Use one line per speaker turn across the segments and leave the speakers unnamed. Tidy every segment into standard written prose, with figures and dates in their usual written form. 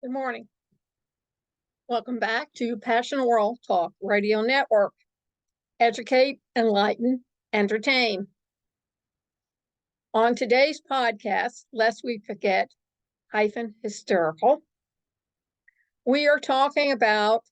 Good morning. Welcome back to Passion World Talk Radio Network. Educate, enlighten, entertain. On today's podcast, lest we forget, hysterical, we are talking about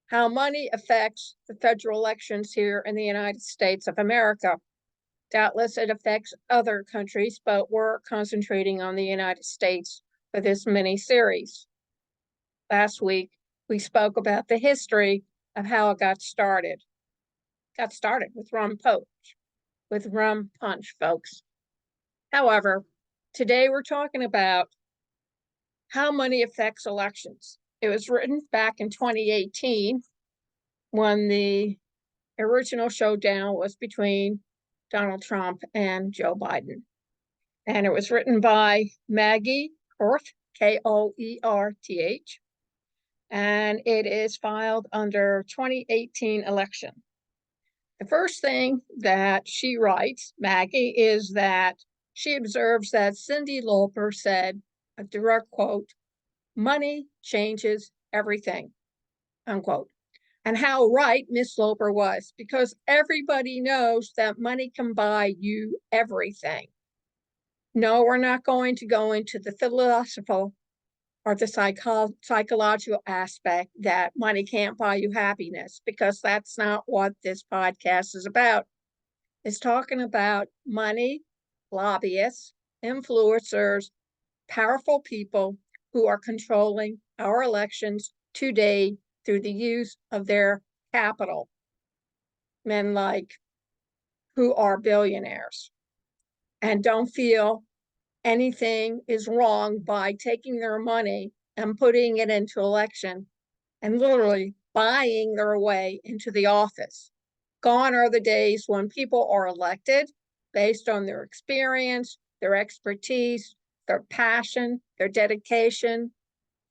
how money affects the federal elections here in the United States of America. Doubtless it affects other countries, but we're concentrating on the United States for this mini-series. Last week, we spoke about the history of how it got started. Got started with rum punch, folks. However, today we're talking about how money affects elections. It was written back in 2018 when the original showdown was between Donald Trump and Joe Biden. And it was written by Maggie Koerth, Koerth, and it is filed under 2018 election. The first thing that she writes, Maggie, is that she observes that Cyndi Lauper said, a direct quote, "Money changes everything," unquote. And how right Miss Lauper was, because everybody knows that money can buy you everything. No, we're not going to go into the philosophical or the psychological aspect that money can't buy you happiness, because that's not what this podcast is about. It's talking about money, lobbyists, influencers, powerful people who are controlling our elections today through the use of their capital. Men like who are billionaires and don't feel anything is wrong by taking their money and putting it into election and literally buying their way into the office. Gone are the days when people are elected based on their experience, their expertise, their passion, their dedication,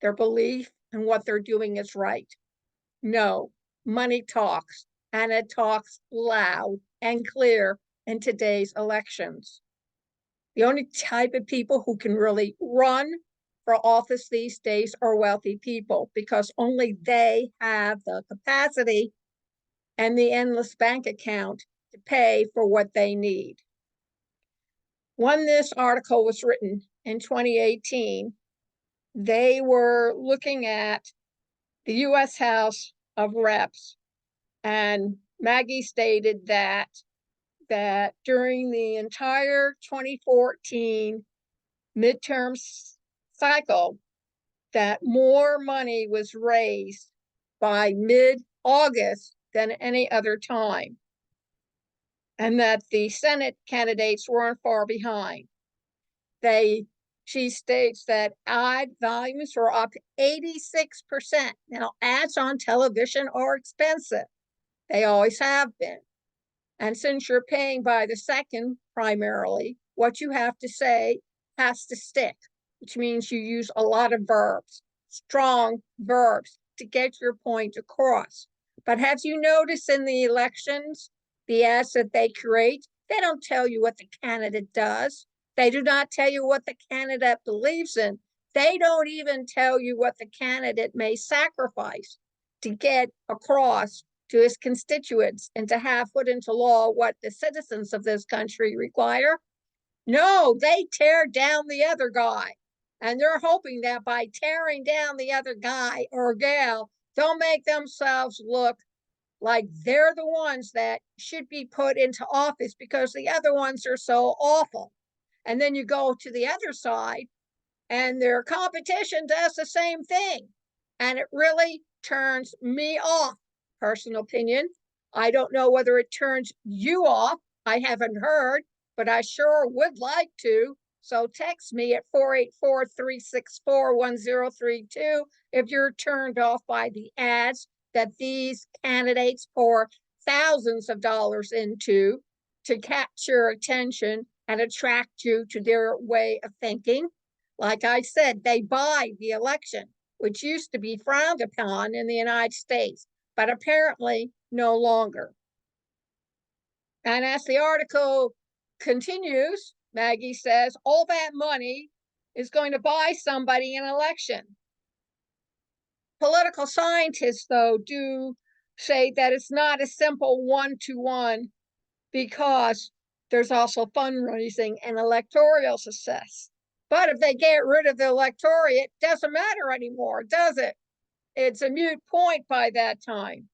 their belief, and what they're doing is right. No, money talks, and it talks loud and clear in today's elections. The only type of people who can really run for office these days are wealthy people, because only they have the capacity and the endless bank account to pay for what they need. When this article was written in 2018, they were looking at the U.S. House of Reps, and Maggie stated that during the entire 2014 midterm cycle, that more money was raised by mid-August than any other time, and that the Senate candidates weren't far behind. She states that ad volumes were up 86%. Now, ads on television are expensive. They always have been. And since you're paying by the second primarily, what you have to say has to stick, which means you use a lot of verbs, strong verbs, to get your point across. But have you noticed in the elections, the ads that they create, they don't tell you what the candidate does. They do not tell you what the candidate believes in. They don't even tell you what the candidate may sacrifice to get across to his constituents and to have put into law what the citizens of this country require. No, they tear down the other guy. And they're hoping that by tearing down the other guy or gal, they'll make themselves look like they're the ones that should be put into office because the other ones are so awful. And then you go to the other side and their competition does the same thing. And it really turns me off. Personal opinion. I don't know whether it turns you off. I haven't heard, but I sure would like to. So text me at 484-364-1032 if you're turned off by the ads that these candidates pour thousands of dollars into to catch your attention and attract you to their way of thinking. Like I said, they buy the election, which used to be frowned upon in the United States, but apparently no longer. And as the article continues, Maggie says, all that money is going to buy somebody an election. Political scientists, though, do say that it's not a simple one-to-one because there's also fundraising and electoral success. But if they get rid of the electorate, it doesn't matter anymore, does it? It's a moot point by that time.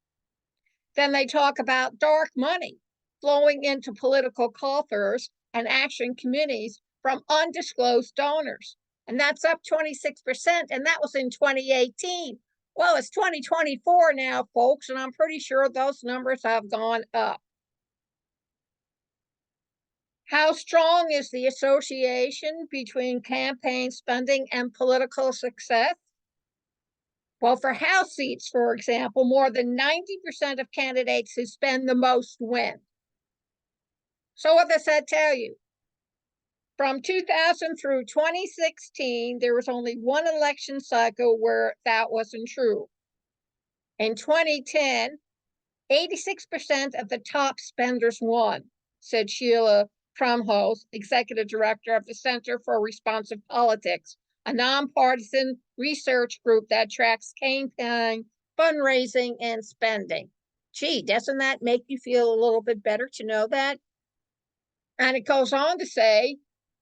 Then they talk about dark money flowing into political coffers and action committees from undisclosed donors. And that's up 26%. And that was in 2018. Well, it's 2024 now, folks, and I'm pretty sure those numbers have gone up. How strong is the association between campaign spending and political success? Well, for House seats, for example, more than 90% of candidates who spend the most win. So what does that tell you? From 2000 through 2016, there was only one election cycle where that wasn't true. In 2010, 86% of the top spenders won, said Sheila Krumholz, executive director of the Center for Responsive Politics, a nonpartisan research group that tracks campaign fundraising and spending. Gee, doesn't that make you feel a little bit better to know that? And it goes on to say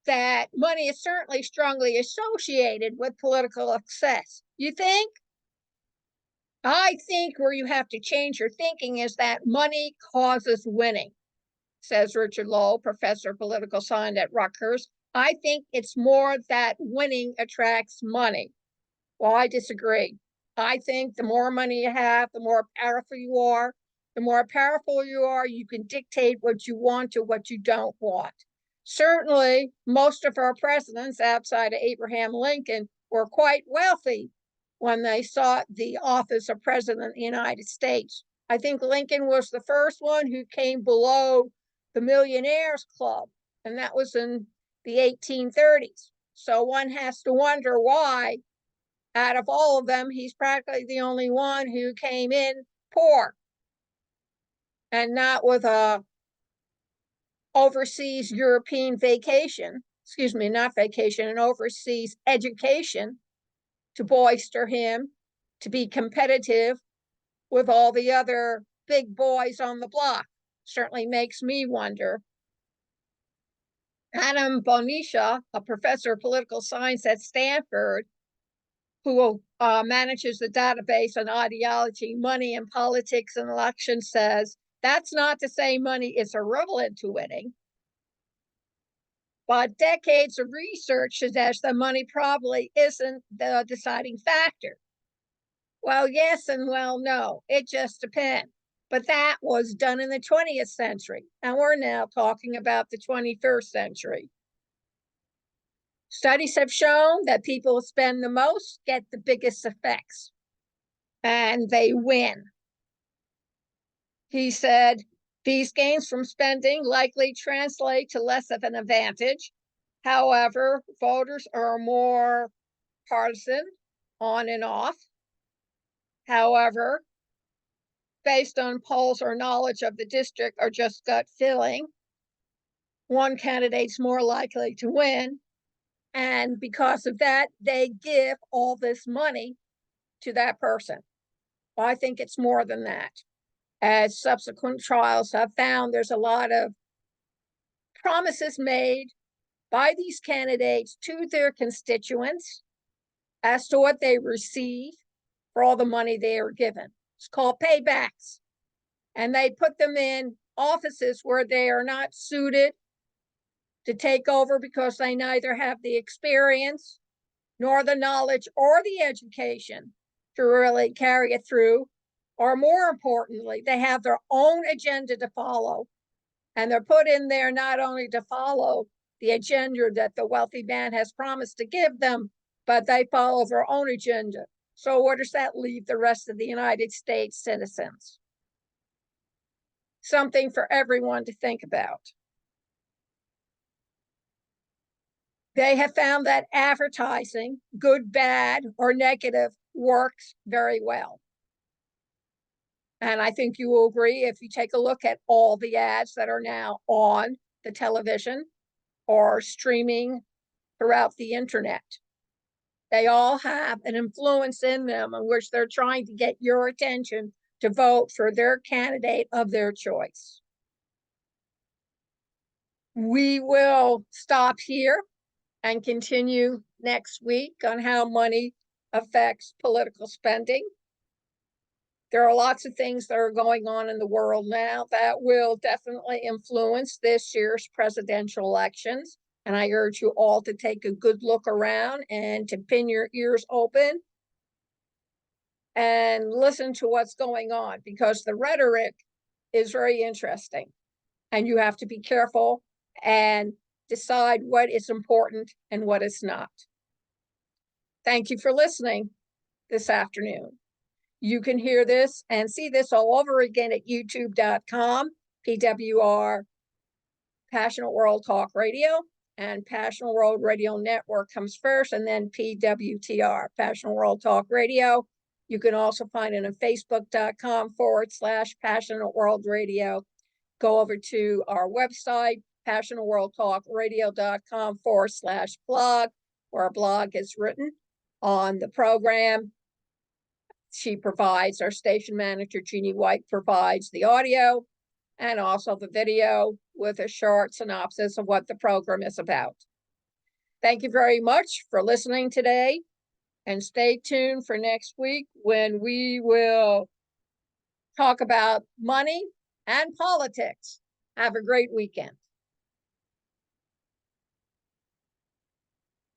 that money is certainly strongly associated with political success. You think? I think where you have to change your thinking is that money causes winning, says Richard Lowe, professor of political science at Rutgers. I think it's more that winning attracts money. Well, I disagree. I think the more money you have, the more powerful you are. The more powerful you are, you can dictate what you want to what you don't want. Certainly, most of our presidents outside of Abraham Lincoln were quite wealthy when they sought the office of president of the United States. I think Lincoln was the first one who came below the Millionaires Club, and that was in the 1830s. So one has to wonder why, out of all of them, he's practically the only one who came in poor and not with a overseas European vacation, excuse me, not vacation, an overseas education to bolster him to be competitive with all the other big boys on the block. Certainly makes me wonder. Adam Bonisha, a professor of political science at Stanford, who manages the database on ideology, money, and politics and elections, says that's not to say money is irrelevant to winning, but decades of research suggests that money probably isn't the deciding factor. Well, yes and well, no. It just depends. But that was done in the 20th century, and we're now talking about the 21st century. Studies have shown that people who spend the most get the biggest effects, and they win. He said, these gains from spending likely translate to less of an advantage. However, voters are more partisan, on and off. However, based on polls or knowledge of the district or just gut feeling, one candidate's more likely to win. And because of that, they give all this money to that person. Well, I think it's more than that. As subsequent trials have found, there's a lot of promises made by these candidates to their constituents as to what they receive for all the money they are given. It's called paybacks. And they put them in offices where they are not suited to take over because they neither have the experience nor the knowledge or the education to really carry it through. Or more importantly, they have their own agenda to follow. And they're put in there not only to follow the agenda that the wealthy man has promised to give them, but they follow their own agenda. So where does that leave the rest of the United States citizens? Something for everyone to think about. They have found that advertising, good, bad, or negative, works very well. And I think you will agree if you take a look at all the ads that are now on the television or streaming throughout the internet. They all have an influence in them in which they're trying to get your attention to vote for their candidate of their choice. We will stop here and continue next week on how money affects political spending. There are lots of things that are going on in the world now that will definitely influence this year's presidential elections. And I urge you all to take a good look around and to pin your ears open and listen to what's going on, because the rhetoric is very interesting. And you have to be careful and decide what is important and what is not. Thank you for listening this afternoon. You can hear this and see this all over again at youtube.com, PWR, Passionate World Talk Radio, and Passionate World Radio Network comes first, and then PWTR, Passionate World Talk Radio. You can also find it on facebook.com/Passionate World Radio. Go over to our website, passionateworldtalkradio.com/blog, where our blog is written on the program. She provides, our station manager, Jeannie White, provides the audio and also the video with a short synopsis of what the program is about. Thank you very much for listening today, and stay tuned for next week when we will talk about money and politics. Have a great weekend.